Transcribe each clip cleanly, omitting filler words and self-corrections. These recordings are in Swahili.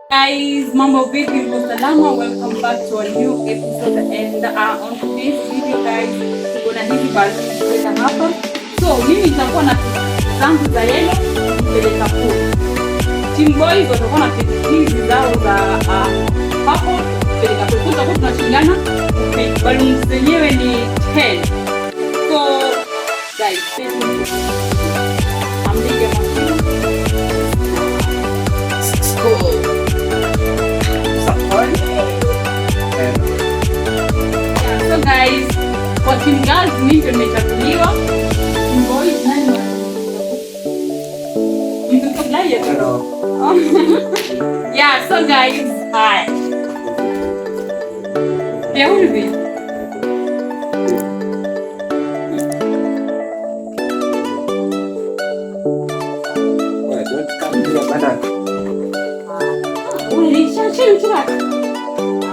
Guys, mambo vipi? Mko salama? Welcome back to a new episode and on today's video guys, tuko na hizi balloons kuweka hapa. So mimi nitakuwa na zangu za yellow kupeleka pool. Team boys watakuwa na hizi zao za purple kupeleka pool. Tutakuwa tunashindana. Balloons zenyewe ni 10. So guys, so guys, kwa team girls mimi ndio nimechaguliwa. Team boys nani? Mtu fulani ya tano. Yeah, so guys, hi. Ndio hivi.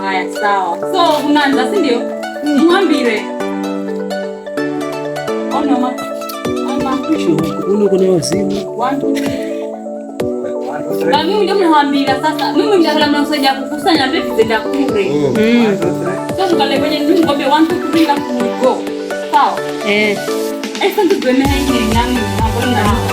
Haya, sawa. So unaanza, si ndio? Mwambire. Ona mama. Uno kuna wazimu. 1 2 3. Mimi ndio mwambira sasa. Mimi ndio kama msaidia kukusanya vitu zenda kure. So tukale kwenye nini ngombe 1 2 3 na go. Sawa? Sasa tukwene hii nani na mbona